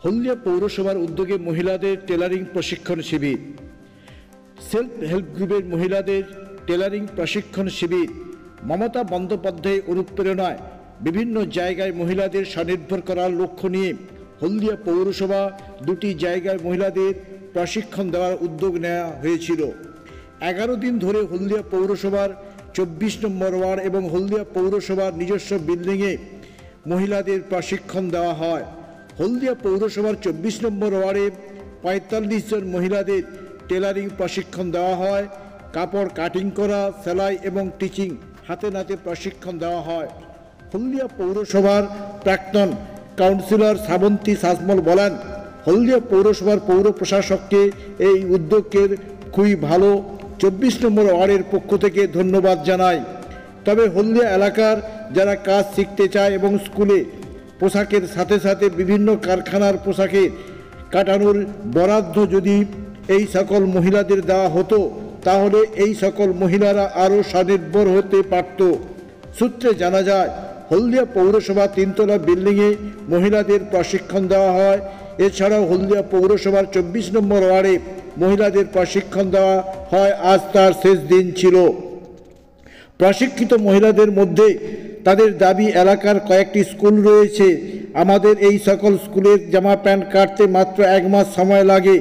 হলদিয়া পৌরসভার উদ্যোগে মহিলাদের টেলারিং প্রশিক্ষণ শিবির। সেলফ হেল্প গ্রুপের মহিলাদের টেলারিং প্রশিক্ষণ শিবির মমতা বন্দ্যোপাধ্যায় অনুপ্রেরণায় বিভিন্ন জায়গায় মহিলাদের স্বনির্ভর করার লক্ষ্য নিয়ে হলদিয়া পৌরসভা দুটি জায়গায় মহিলাদের প্রশিক্ষণ দেওয়ার উদ্যোগ নেওয়া হয়েছিল। 11 দিন ধরে হলদিয়া পৌরসভার 24 নম্বর ওয়ার্ড এবং হলদিয়া পৌরসভার নিজস্ব বিল্ডিংয়ে মহিলাদের প্রশিক্ষণ দেওয়া হয়। হলদিয়া পৌরসভার 24 নম্বর ওয়ার্ডে 45 জন মহিলাদের টেলারিং প্রশিক্ষণ দেওয়া হয়। কাপড় কাটিং করা, সেলাই এবং টিচিং হাতে নাতে প্রশিক্ষণ দেওয়া হয়। হলদিয়া পৌরসভার প্রাক্তন কাউন্সিলর শ্রাবন্তী সাজমল বলেন, হলদিয়া পৌরসভার পৌর প্রশাসককে এই উদ্যোগের খুবই ভালো 24 নম্বর ওয়ার্ডের পক্ষ থেকে ধন্যবাদ জানাই। তবে হলদিয়া এলাকার যারা কাজ শিখতে চায় এবং স্কুলে পোশাকের সাথে সাথে বিভিন্ন কারখানার পোশাকে কাটানোর বরাদ্দ যদি এই সকল মহিলাদের দেওয়া হতো তাহলে এই সকল মহিলারা আরও স্বনির্ভর হতে পারত। সূত্রে জানা যায়, হলদিয়া পৌরসভা 3 তলা বিল্ডিংয়ে মহিলাদের প্রশিক্ষণ দেওয়া হয়। এছাড়াও হলদিয়া পৌরসভার 24 নম্বর ওয়ার্ডে মহিলাদের প্রশিক্ষণ দেওয়া হয়। আজ তার শেষ দিন ছিল। প্রশিক্ষিত মহিলাদের মধ্যে তাদের দাবি, এলাকার কয়েকটি স্কুল রয়েছে, আমাদের এই সকল স্কুলের জামা প্যান্ট কাটতে মাত্র 1 মাস সময় লাগে,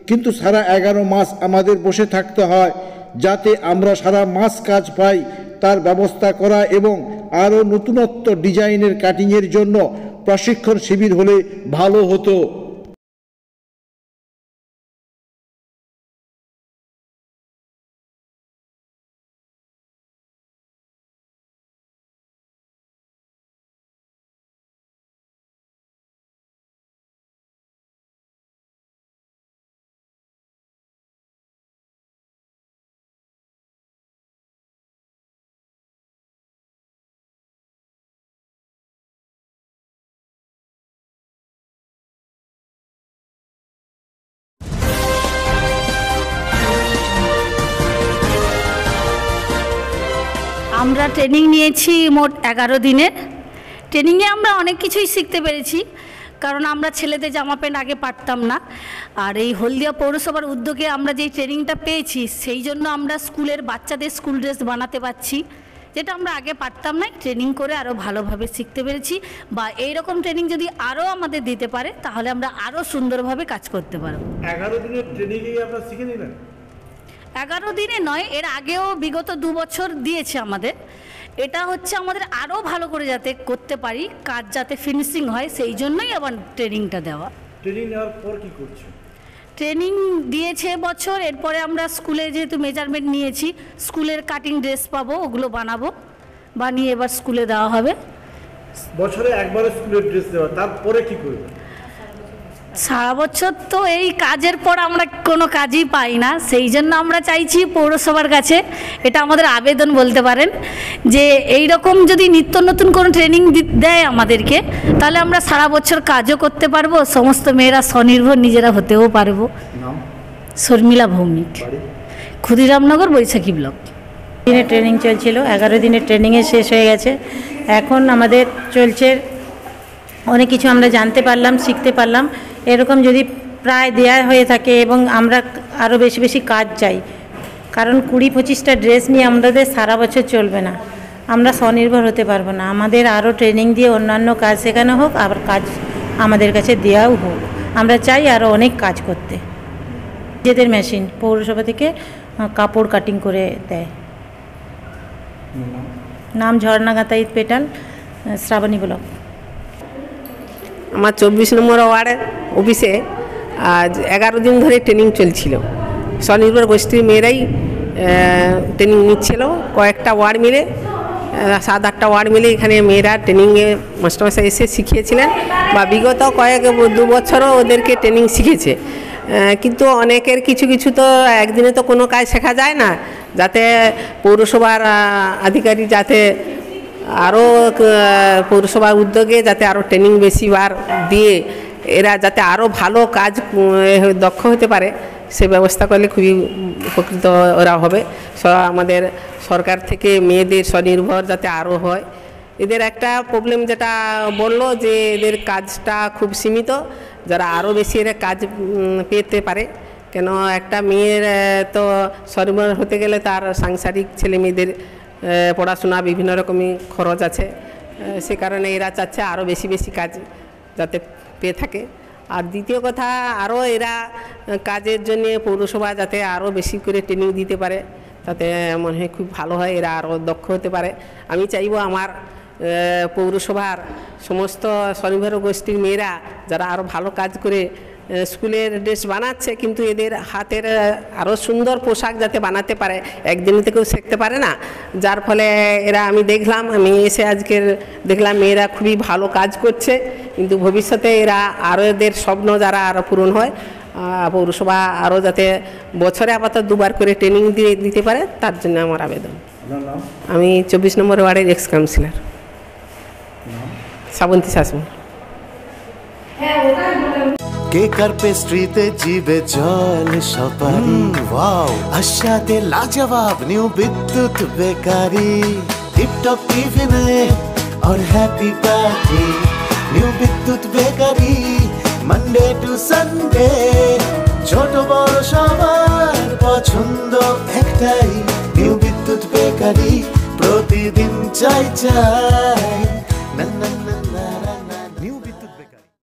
কিন্তু সারা 11 মাস আমাদের বসে থাকতে হয়। যাতে আমরা সারা মাস কাজ পাই তার ব্যবস্থা করা এবং আরও নতুনত্ব ডিজাইনের কাটিংয়ের জন্য প্রশিক্ষণ শিবির হলে ভালো হতো। আমরা ট্রেনিং নিয়েছি মোট 11 দিনের। ট্রেনিংয়ে আমরা অনেক কিছুই শিখতে পেরেছি, কারণ আমরা ছেলেদের জামা প্যান্ট আগে পারতাম না। আর এই হলদিয়া পৌরসভার উদ্যোগে আমরা যেই ট্রেনিংটা পেয়েছি সেই জন্য আমরা স্কুলের বাচ্চাদের স্কুল ড্রেস বানাতে পারছি, যেটা আমরা আগে পারতাম না। ট্রেনিং করে আরও ভালোভাবে শিখতে পেরেছি, বা এই রকম ট্রেনিং যদি আরও আমাদের দিতে পারে তাহলে আমরা আরও সুন্দরভাবে কাজ করতে পারব। 11 দিনের ট্রেনিংয়ে আপনারা শিখে নিলেন? 11 দিনে নয়, এর আগেও বিগত 2 বছর দিয়েছে আমাদের। এটা হচ্ছে আমাদের আরও ভালো করে যাতে করতে পারি, কাজ যাতে ফিনিশিং হয়, সেই জন্যই আবার ট্রেনিংটা দেওয়া। ট্রেনিং নেওয়ার পর কী করছে? ট্রেনিং দিয়েছে বছর, এরপরে আমরা স্কুলে যেহেতু মেজারমেন্ট নিয়েছি, স্কুলের কাটিং ড্রেস পাবো, ওগুলো বানাবো, বানিয়ে এবার স্কুলে দেওয়া হবে। বছরে একবার স্কুলের ড্রেস দেওয়া, তারপরে কী করবে? সারা বছর তো এই কাজের পর আমরা কোনো কাজই পাই না, সেই জন্য আমরা চাইছি পৌরসভার কাছে, এটা আমাদের আবেদন বলতে পারেন, যে এই রকম যদি নিত্য নতুন কোনো ট্রেনিং দেয় আমাদেরকে, তাহলে আমরা সারা বছর কাজও করতে পারবো, সমস্ত মেয়েরা স্বনির্ভর নিজেরা হতেও পারবো। শর্মিলা ভৌমিক, ক্ষুদিরামনগর, বৈশাখী ব্লক। দিনের ট্রেনিং চলছিল, 11 দিনের ট্রেনিংয়ে শেষ হয়ে গেছে। এখন আমাদের চলছে, অনেক কিছু আমরা জানতে পারলাম, শিখতে পারলাম। এরকম যদি প্রায় দেয়া হয়ে থাকে এবং আমরা আরও বেশি বেশি কাজ চাই, কারণ 20-25টা ড্রেস নিয়ে আমাদের সারা বছর চলবে না, আমরা স্বনির্ভর হতে পারবো না। আমাদের আরও ট্রেনিং দিয়ে অন্যান্য কাজ শেখানো হোক, আবার কাজ আমাদের কাছে দেওয়াও হোক। আমরা চাই আরও অনেক কাজ করতে। নিজেদের মেশিন পৌরসভা থেকে কাপড় কাটিং করে দেয়। নাম ঝর্ণা গাতাইত পেটাল, শ্রাবণী ব্লক। আমার 24 নম্বর ওয়ার্ডের অফিসে আজ 11 দিন ধরে ট্রেনিং চলছিল। স্বনির্ভর গোষ্ঠীর মেয়েরাই ট্রেনিং নিচ্ছিল। কয়েকটা ওয়ার্ড মিলে 7-8টা ওয়ার্ড মিলে এখানে মেয়েরা ট্রেনিংয়ে মাস্টারমশাই এসে শিখিয়েছিলেন, বা বিগত 2 বছরও ওদেরকে ট্রেনিং শিখেছে। কিন্তু অনেকের কিছু কিছু তো একদিনে তো কোনো কাজ শেখা যায় না, যাতে পৌরসভার আধিকারিক যাতে আরও পৌরসভার উদ্যোগে যাতে আরও ট্রেনিং বেশিবার দিয়ে এরা যাতে আরও ভালো কাজ দক্ষ হতে পারে, সে ব্যবস্থা করলে খুবই উপকৃত ওরা হবে। আমাদের সরকার থেকে মেয়েদের স্বনির্ভর যাতে আরও হয় এদের একটা প্রবলেম যেটা বললো যে এদের কাজটা খুব সীমিত, যারা আরও বেশি এরা কাজ পেতে পারে। কেন একটা মেয়ের তো স্বনির্ভর হতে গেলে তার সাংসারিক ছেলে মেয়েদের পড়াশোনা বিভিন্ন রকমই খরচ আছে, সে কারণে এরা চাচ্ছে আরও বেশি বেশি কাজ যাতে পেয়ে থাকে। আর দ্বিতীয় কথা, আরও এরা কাজের জন্য পৌরসভা যাতে আরও বেশি করে ট্রেনিং দিতে পারে, তাতে মনে হয় খুব ভালো হয়, এরা আরও দক্ষ হতে পারে। আমি চাইবো আমার পৌরসভার সমস্ত স্বনির্ভর গোষ্ঠীর মেয়েরা যারা আরও ভালো কাজ করে স্কুলের ড্রেস বানাচ্ছে, কিন্তু এদের হাতের আরও সুন্দর পোশাক যাতে বানাতে পারে, একদিন থেকেও শিখতে পারে না, যার ফলে এরা আমি এসে আজকের দেখলাম মেয়েরা খুবই ভালো কাজ করছে, কিন্তু ভবিষ্যতে এরা আরও এদের স্বপ্ন যারা আরও পূরণ হয়, পৌরসভা আরও যাতে বছরে আপাতত 2বার করে ট্রেনিং দিতে পারে, তার জন্য আমার আবেদন। আমি 24 নম্বর ওয়ার্ডের ex councillor Shrabanti Sasmal. Cake আর পেস্ট্রিতে জিবে জল সপারি, ওয়াও আশাতে লাজবাব নিউ বিদ্যুৎ বেকারি, টিপটপ টিফিনে और happy party, new Bidyut bakery Monday to Sunday, ছোট বড় সবার পছন্দ একটাই, নিউ বিদ্যুৎ বেকারি প্রতিদিন চাই চাই।